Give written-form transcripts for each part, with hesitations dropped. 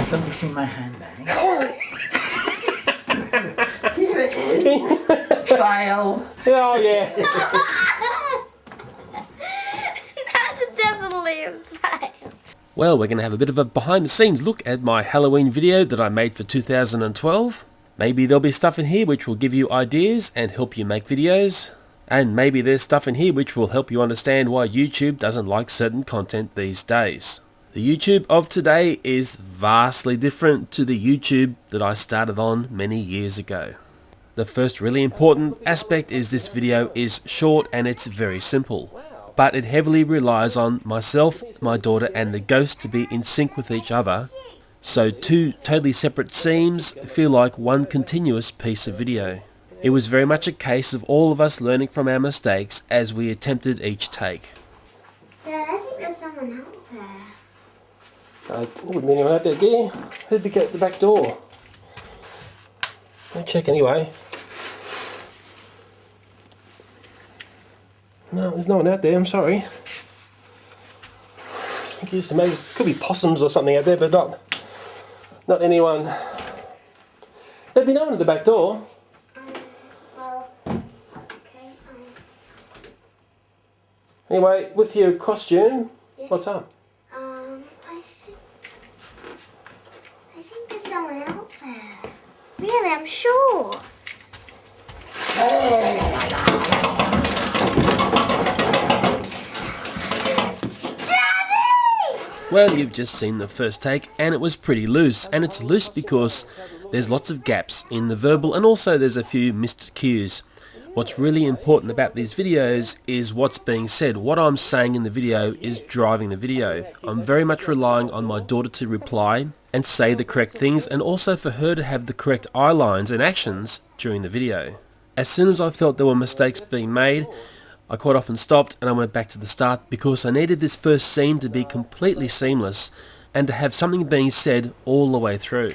Somebody see my handbag. Here it is. Fail. Oh yeah. That's definitely a fail. Well, we're going to have a bit of a behind the scenes look at my Halloween video that I made for 2012. Maybe there'll be stuff in here which will give you ideas and help you make videos. And maybe there's stuff in here which will help you understand why YouTube doesn't like certain content these days. The YouTube of today is vastly different to the YouTube that I started on many years ago. The first really important aspect is this video is short and it's very simple. But it heavily relies on myself, my daughter and the ghost to be in sync with each other. So two totally separate scenes feel like one continuous piece of video. It was very much a case of all of us learning from our mistakes as we attempted each take. Dad, I think there's someone out there. There wouldn't be anyone out there, dear. Who'd be at the back door? I'll check anyway. No, there's no one out there, I'm sorry. I think it used to maybe, could be possums or something out there, but not anyone. There'd be no one at the back door. Well, okay. Anyway, with your costume, Yeah. what's up? I think there's someone out there. Really, I'm sure. Well, you've just seen the first take and it was pretty loose, and it's loose because there's lots of gaps in the verbal and also there's a few missed cues. What's really important about these videos is what's being said. What I'm saying in the video is driving the video. I'm very much relying on my daughter to reply and say the correct things, and also for her to have the correct eye lines and actions during the video. As soon as I felt there were mistakes being made, I quite often stopped and I went back to the start because I needed this first scene to be completely seamless and to have something being said all the way through.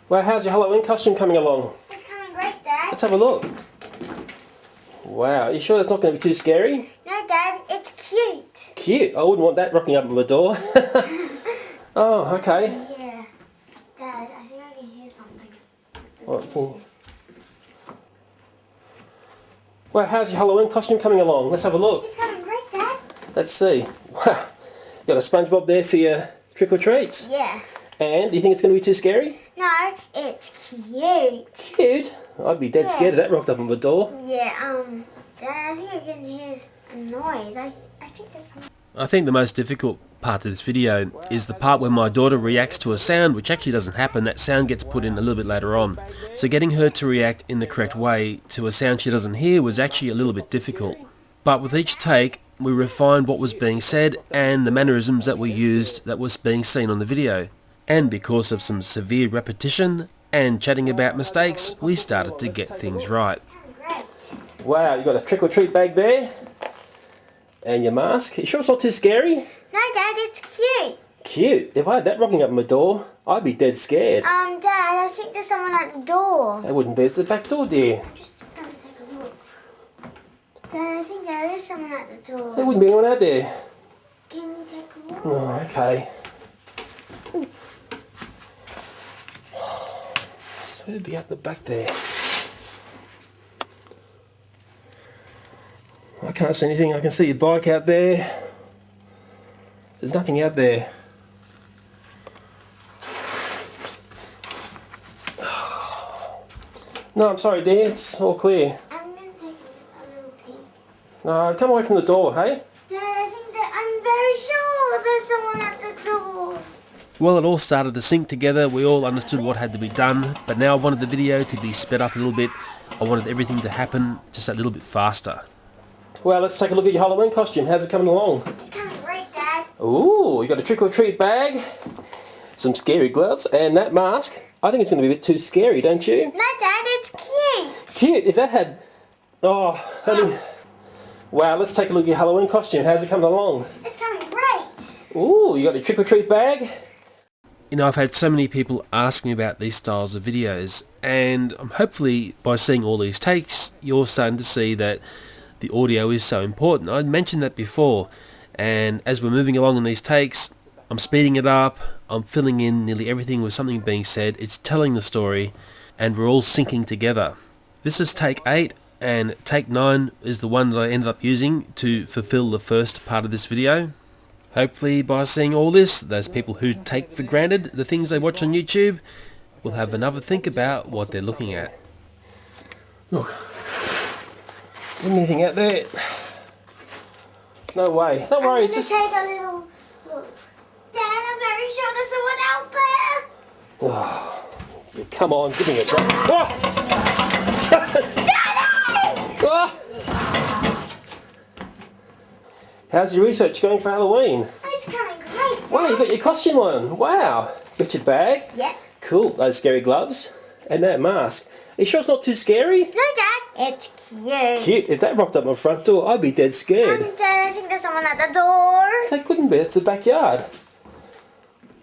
Well, how's your Halloween costume coming along? It's coming great, Dad. Let's have a look. Wow, are you sure that's not going to be too scary? No, Dad, it's cute. Cute. I wouldn't want that rocking up on the door. Oh, okay. Yeah. Dad, I think I can hear something. What? Well, how's your Halloween costume coming along? Let's have a look. It's coming great, Dad. Let's see. Wow, got a SpongeBob there for your trick-or-treats. Yeah. And do you think it's going to be too scary? No, it's cute. Cute? I'd be dead scared if that rocked up on the door. Yeah, Dad, I think I can hear a noise. I think there's something. I think the most difficult part of this video is the part where my daughter reacts to a sound, which actually doesn't happen. That sound gets put in a little bit later on. So getting her to react in the correct way to a sound she doesn't hear was actually a little bit difficult. But with each take, we refined what was being said and the mannerisms that we used that was being seen on the video. And because of some severe repetition and chatting about mistakes, we started to get things right. Great. Wow, you got a trick-or-treat bag there. And your mask. You sure it's not too scary? No, Dad, it's cute. Cute. If I had that rocking up my door, I'd be dead scared. Dad, I think there's someone at the door. That wouldn't be. It's the back door, dear. I'm just going to take a look. Dad, I think there is someone at the door. There wouldn't be anyone out there. Can you take a look? Oh, okay. So who'd be out the back there? I can't see anything. I can see your bike out there. There's nothing out there. No, I'm sorry, dear. It's all clear. I'm going to take a little peek. No, come away from the door, hey? Dad, I think that I'm very sure there's someone at the door. Well, it all started to sync together. We all understood what had to be done, but now I wanted the video to be sped up a little bit. I wanted everything to happen just a little bit faster. Well, let's take a look at your Halloween costume. How's it coming along? It's coming great, Dad. Ooh, you got a trick-or-treat bag, some scary gloves, and that mask. I think it's going to be a bit too scary, don't you? No, Dad, it's cute. Cute. If that had... Oh, honey. Wow, let's take a look at your Halloween costume. How's it coming along? It's coming great. Ooh, you got a trick-or-treat bag? You know, I've had so many people ask me about these styles of videos, and hopefully by seeing all these takes, you're starting to see that the audio is so important. I mentioned that before, and as we're moving along in these takes, I'm speeding it up, I'm filling in nearly everything with something being said. It's telling the story, and we're all syncing together. This is take 8, and take 9 is the one that I ended up using to fulfill the first part of this video. Hopefully by seeing all this, those people who take for granted the things they watch on YouTube will have another think about what they're looking at. Look, anything out there? No way. Don't worry, it's just... take a little look. Dad, I'm very sure there's someone out there. Oh, come on, give me a break. Oh! Daddy! Oh! How's your research going for Halloween? It's going great, Dad. Wow, you got your costume on. Wow. You got your bag? Yep. Cool. Those scary gloves. And that mask. Are you sure it's not too scary? No, Dad. It's cute. Cute. If that rocked up my front door, I'd be dead scared. Dad, I think there's someone at the door. That couldn't be. It's the backyard.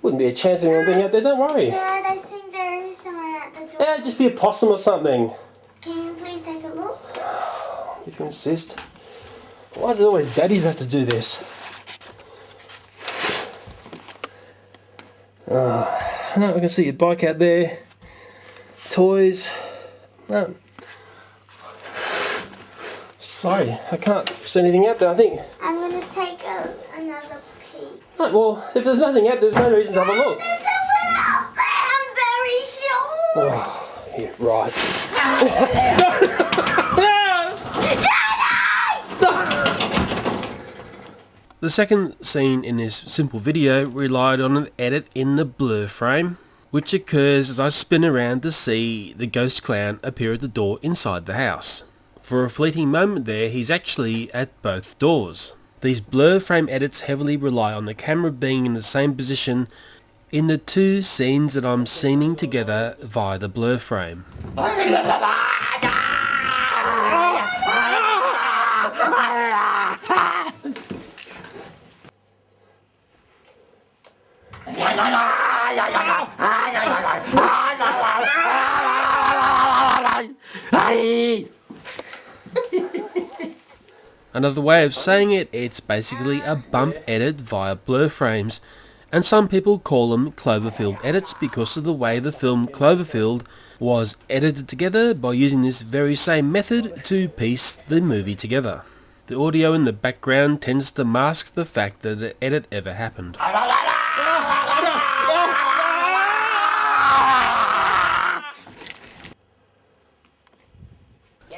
Wouldn't be a chance of anyone being out there. Don't worry. Dad, I think there is someone at the door. Yeah, just be a possum or something. Can you please take a look? If you insist. Why does it always daddies have to do this? No, I can see your bike out there. Toys. No. Sorry, I can't see anything out there. I think. I'm going to take another peek. Right, well, if there's nothing out there, there's no reason to have a look. There's someone out there, I'm very sure. Oh, yeah, right. The second scene in this simple video relied on an edit in the blur frame, which occurs as I spin around to see the ghost clown appear at the door inside the house. For a fleeting moment there, he's actually at both doors. These blur frame edits heavily rely on the camera being in the same position in the two scenes that I'm scening together via the blur frame. Another way of saying it, it's basically a bump edit via blur frames, and some people call them Cloverfield edits because of the way the film Cloverfield was edited together by using this very same method to piece the movie together. The audio in the background tends to mask the fact that an edit ever happened.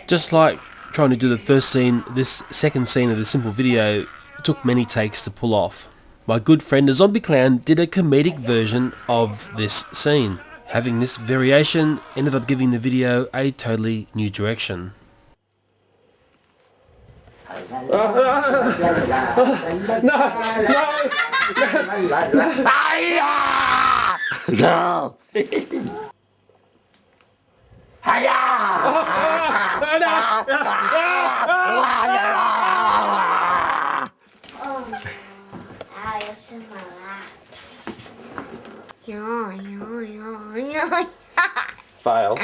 Just like trying to do the first scene, this second scene of the simple video took many takes to pull off. My good friend the zombie clown did a comedic version of this scene. Having this variation ended up giving the video a totally new direction. No. Oh, now you're in my lap. Yeah. Fail.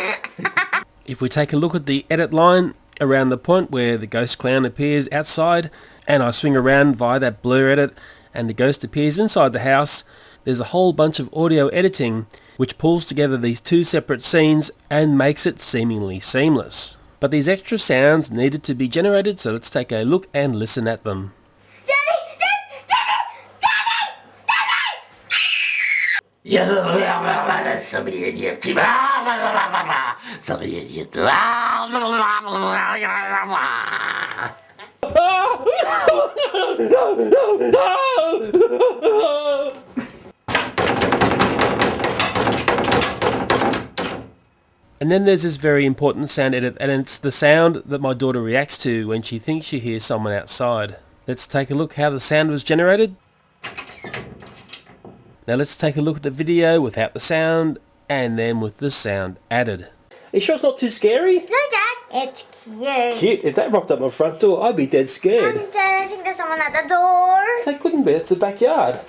If we take a look at the edit line around the point where the ghost clown appears outside, and I swing around via that blur edit and the ghost appears inside the house, there's a whole bunch of audio editing which pulls together these two separate scenes and makes it seemingly seamless. But these extra sounds needed to be generated, so let's take a look and listen at them. Somebody in here. Somebody in here. And then there's this very important sound edit, and it's the sound that my daughter reacts to when she thinks she hears someone outside. Let's take a look how the sound was generated. Now let's take a look at the video without the sound, and then with the sound added. Are you sure it's not too scary? No, Dad, it's cute. Cute. If that rocked up my front door, I'd be dead scared. Dad, I think there's someone at the door. That couldn't be. It's the backyard. Are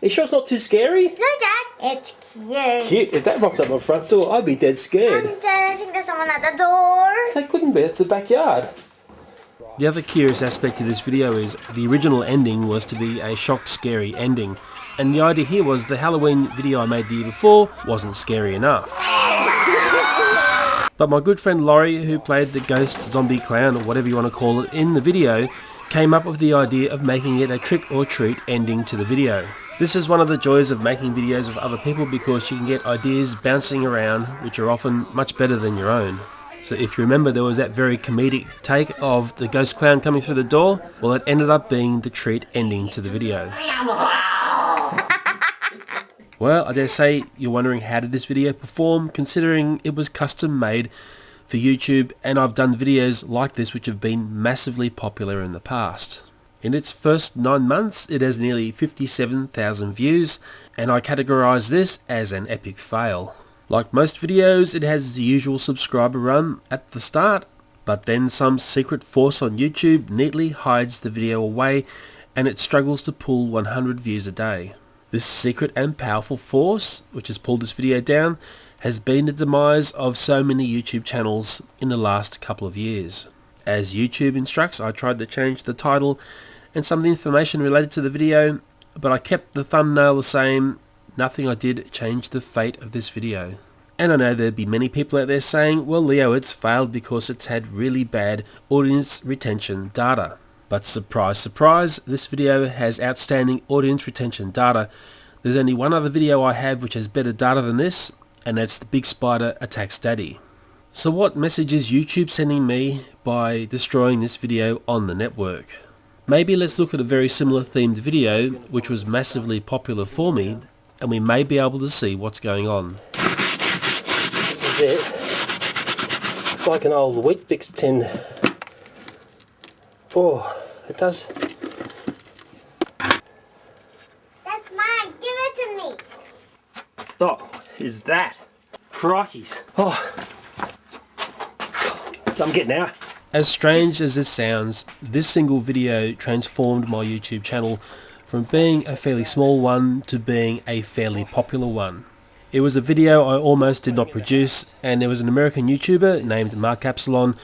you sure it's not too scary? No, Dad, it's cute. Cute. If that rocked up my front door, I'd be dead scared. Dad, I think there's someone at the door. That couldn't be. It's the backyard. The other curious aspect of this video is the original ending was to be a shock scary ending, and the idea here was the Halloween video I made the year before wasn't scary enough. But my good friend Laurie, who played the ghost zombie clown or whatever you want to call it in the video, came up with the idea of making it a trick or treat ending to the video. This is one of the joys of making videos with other people because you can get ideas bouncing around which are often much better than your own. So if you remember, there was that very comedic take of the ghost clown coming through the door. Well, it ended up being the treat ending to the video. Well, I dare say you're wondering how did this video perform, considering it was custom made for YouTube, and I've done videos like this which have been massively popular in the past. In its first 9 months, it has nearly 57,000 views, and I categorise this as an epic fail. Like most videos, it has the usual subscriber run at the start, but then some secret force on YouTube neatly hides the video away and it struggles to pull 100 views a day. This secret and powerful force, which has pulled this video down, has been the demise of so many YouTube channels in the last couple of years. As YouTube instructs, I tried to change the title and some of the information related to the video, but I kept the thumbnail the same. Nothing I did changed the fate of this video. And I know there'd be many people out there saying, well Leo, it's failed because it's had really bad audience retention data. But surprise, surprise, this video has outstanding audience retention data. There's only one other video I have which has better data than this, and that's the big spider attacks daddy. So what message is YouTube sending me by destroying this video on the network? Maybe let's look at a very similar themed video which was massively popular for me, and we may be able to see what's going on. This is it. Looks like an old Weet-Bix tin. Oh, it does. That's mine. Give it to me. Oh, is that? Crikeys. Oh, I'm getting out. As strange as this sounds, this single video transformed my YouTube channel from being a fairly small one to being a fairly popular one. It was a video I almost did not produce, and there was an American YouTuber named Mark Epsilon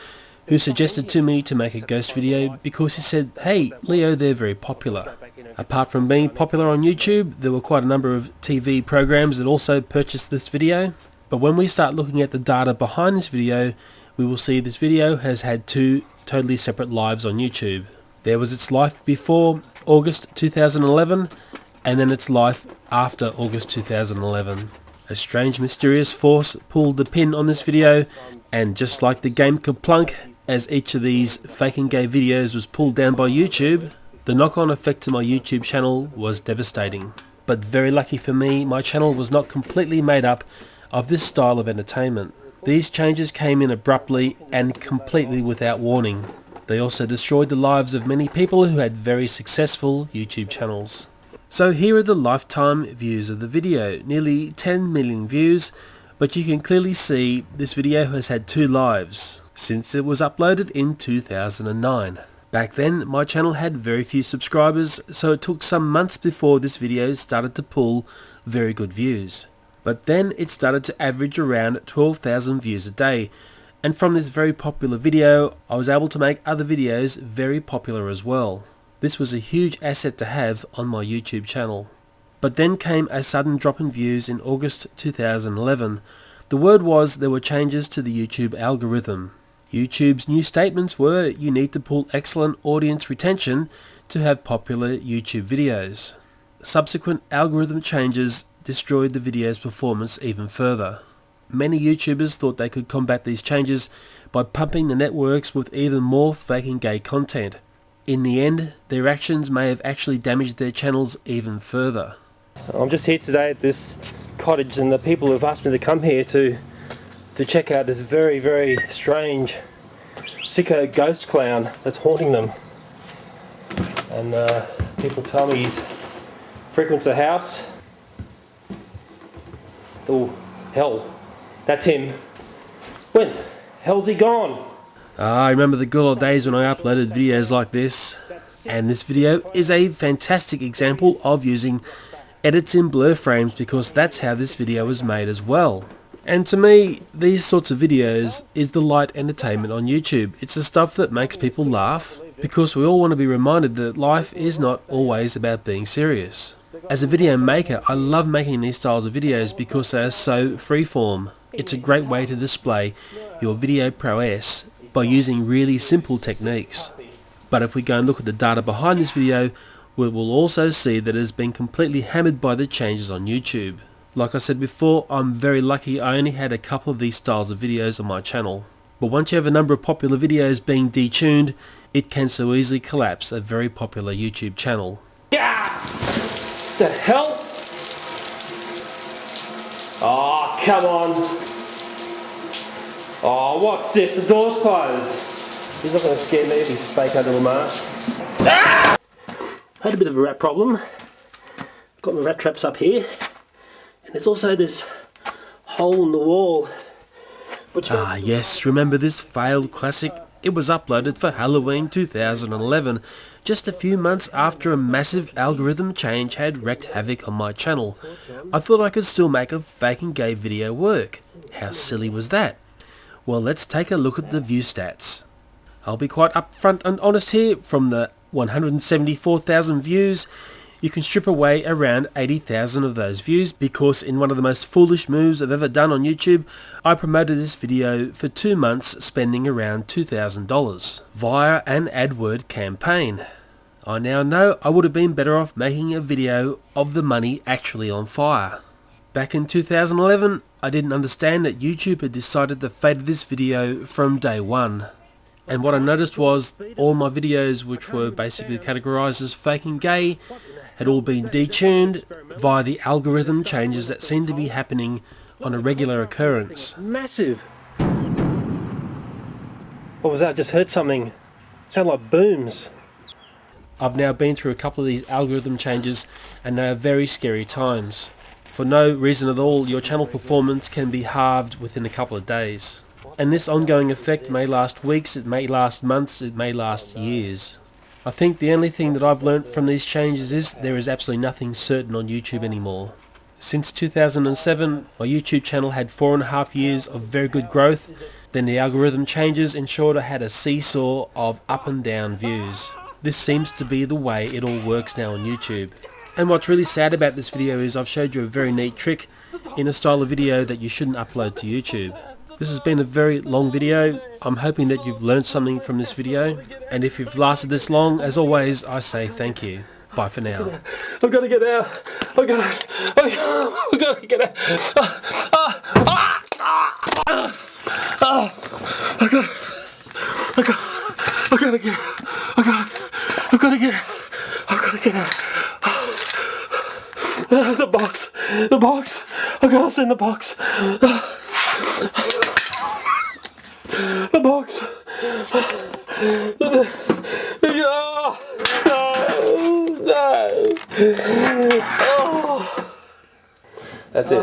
who suggested to me to make a ghost video because he said, hey Leo, they're very popular. Apart from being popular on YouTube, there were quite a number of TV programs that also purchased this video. But when we start looking at the data behind this video, we will see this video has had two totally separate lives on YouTube. There was its life before August 2011, and then its life after August 2011. A strange mysterious force pulled the pin on this video, and just like the game Kaplunk, as each of these faking gay videos was pulled down by YouTube, the knock-on effect to my YouTube channel was devastating. But very lucky for me, my channel was not completely made up of this style of entertainment. These changes came in abruptly and completely without warning. They also destroyed the lives of many people who had very successful YouTube channels. So here are the lifetime views of the video, nearly 10 million views, but you can clearly see this video has had two lives since it was uploaded in 2009. Back then my channel had very few subscribers, so it took some months before this video started to pull very good views. But then it started to average around 12,000 views a day, and from this very popular video I was able to make other videos very popular as well. This was a huge asset to have on my YouTube channel. But then came a sudden drop in views in August 2011. The word was there were changes to the YouTube algorithm. YouTube's new statements were you need to pull excellent audience retention to have popular YouTube videos. Subsequent algorithm changes destroyed the video's performance even further. Many YouTubers thought they could combat these changes by pumping the networks with even more faking gay content. In the end, their actions may have actually damaged their channels even further. I'm just here today at this cottage, and the people have asked me to come here to check out this very, very strange sicko ghost clown that's haunting them. And people tell me he frequents a house. Oh, hell. That's him. When hell's he gone? I remember the good old days when I uploaded videos like this, and this video is a fantastic example of using edits in blur frames because that's how this video was made as well. And to me, these sorts of videos is the light entertainment on YouTube. It's the stuff that makes people laugh, because we all want to be reminded that life is not always about being serious. As a video maker, I love making these styles of videos because they are so freeform. It's a great way to display your video prowess by using really simple techniques. But if we go and look at the data behind this video, we will also see that it has been completely hammered by the changes on YouTube. Like I said before, I'm very lucky I only had a couple of these styles of videos on my channel. But once you have a number of popular videos being detuned, it can so easily collapse a very popular YouTube channel. Yeah! The hell? Oh, come on. Oh, what's this? The door's closed. He's not going to scare me if he's fake under the mask. Ah! Had a bit of a rat problem. Got my rat traps up here. And there's also this hole in the wall. Yes, remember this failed classic? It was uploaded for Halloween 2011, just a few months after a massive algorithm change had wreaked havoc on my channel. I thought I could still make a fake and gay video work. How silly was that? Well, let's take a look at the view stats. I'll be quite upfront and honest here. From the 174,000 views, you can strip away around 80,000 of those views, because in one of the most foolish moves I've ever done on YouTube, I promoted this video for 2 months, spending around $2,000 via an AdWord campaign. I now know I would have been better off making a video of the money actually on fire. Back in 2011, I didn't understand that YouTube had decided the fate of this video from day one. And what I noticed was all my videos, which were basically categorized as fake and gay, had all been detuned via the algorithm changes that seem to be happening on a regular occurrence. Massive! What was that? I just heard something. It sounded like booms. I've now been through a couple of these algorithm changes, and they are very scary times. For no reason at all, your channel performance can be halved within a couple of days. And this ongoing effect may last weeks, it may last months, it may last years. I think the only thing that I've learnt from these changes is there is absolutely nothing certain on YouTube anymore. Since 2007, my YouTube channel had 4.5 years of very good growth. Then the algorithm changes ensured I had a seesaw of up and down views. This seems to be the way it all works now on YouTube. And what's really sad about this video is I've showed you a very neat trick in a style of video that you shouldn't upload to YouTube. This has been a very long video. I'm hoping that you've learned something from this video, and if you've lasted this long, as always, I say thank you. Bye for now. I've got to get out. I've got to get out. I've got to get out. The box. I've got to send the box. The box. Oh. That's it.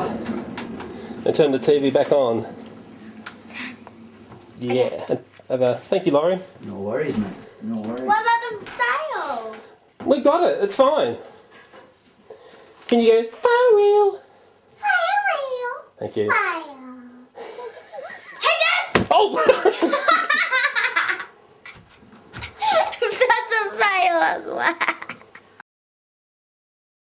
And turn the TV back on. Yeah. Thank you, Laurie. No worries, man. No worries. What about the file? We got it. It's fine. Can you go, for real? For real? Thank you. File. Take this! Oh! That's a file as well.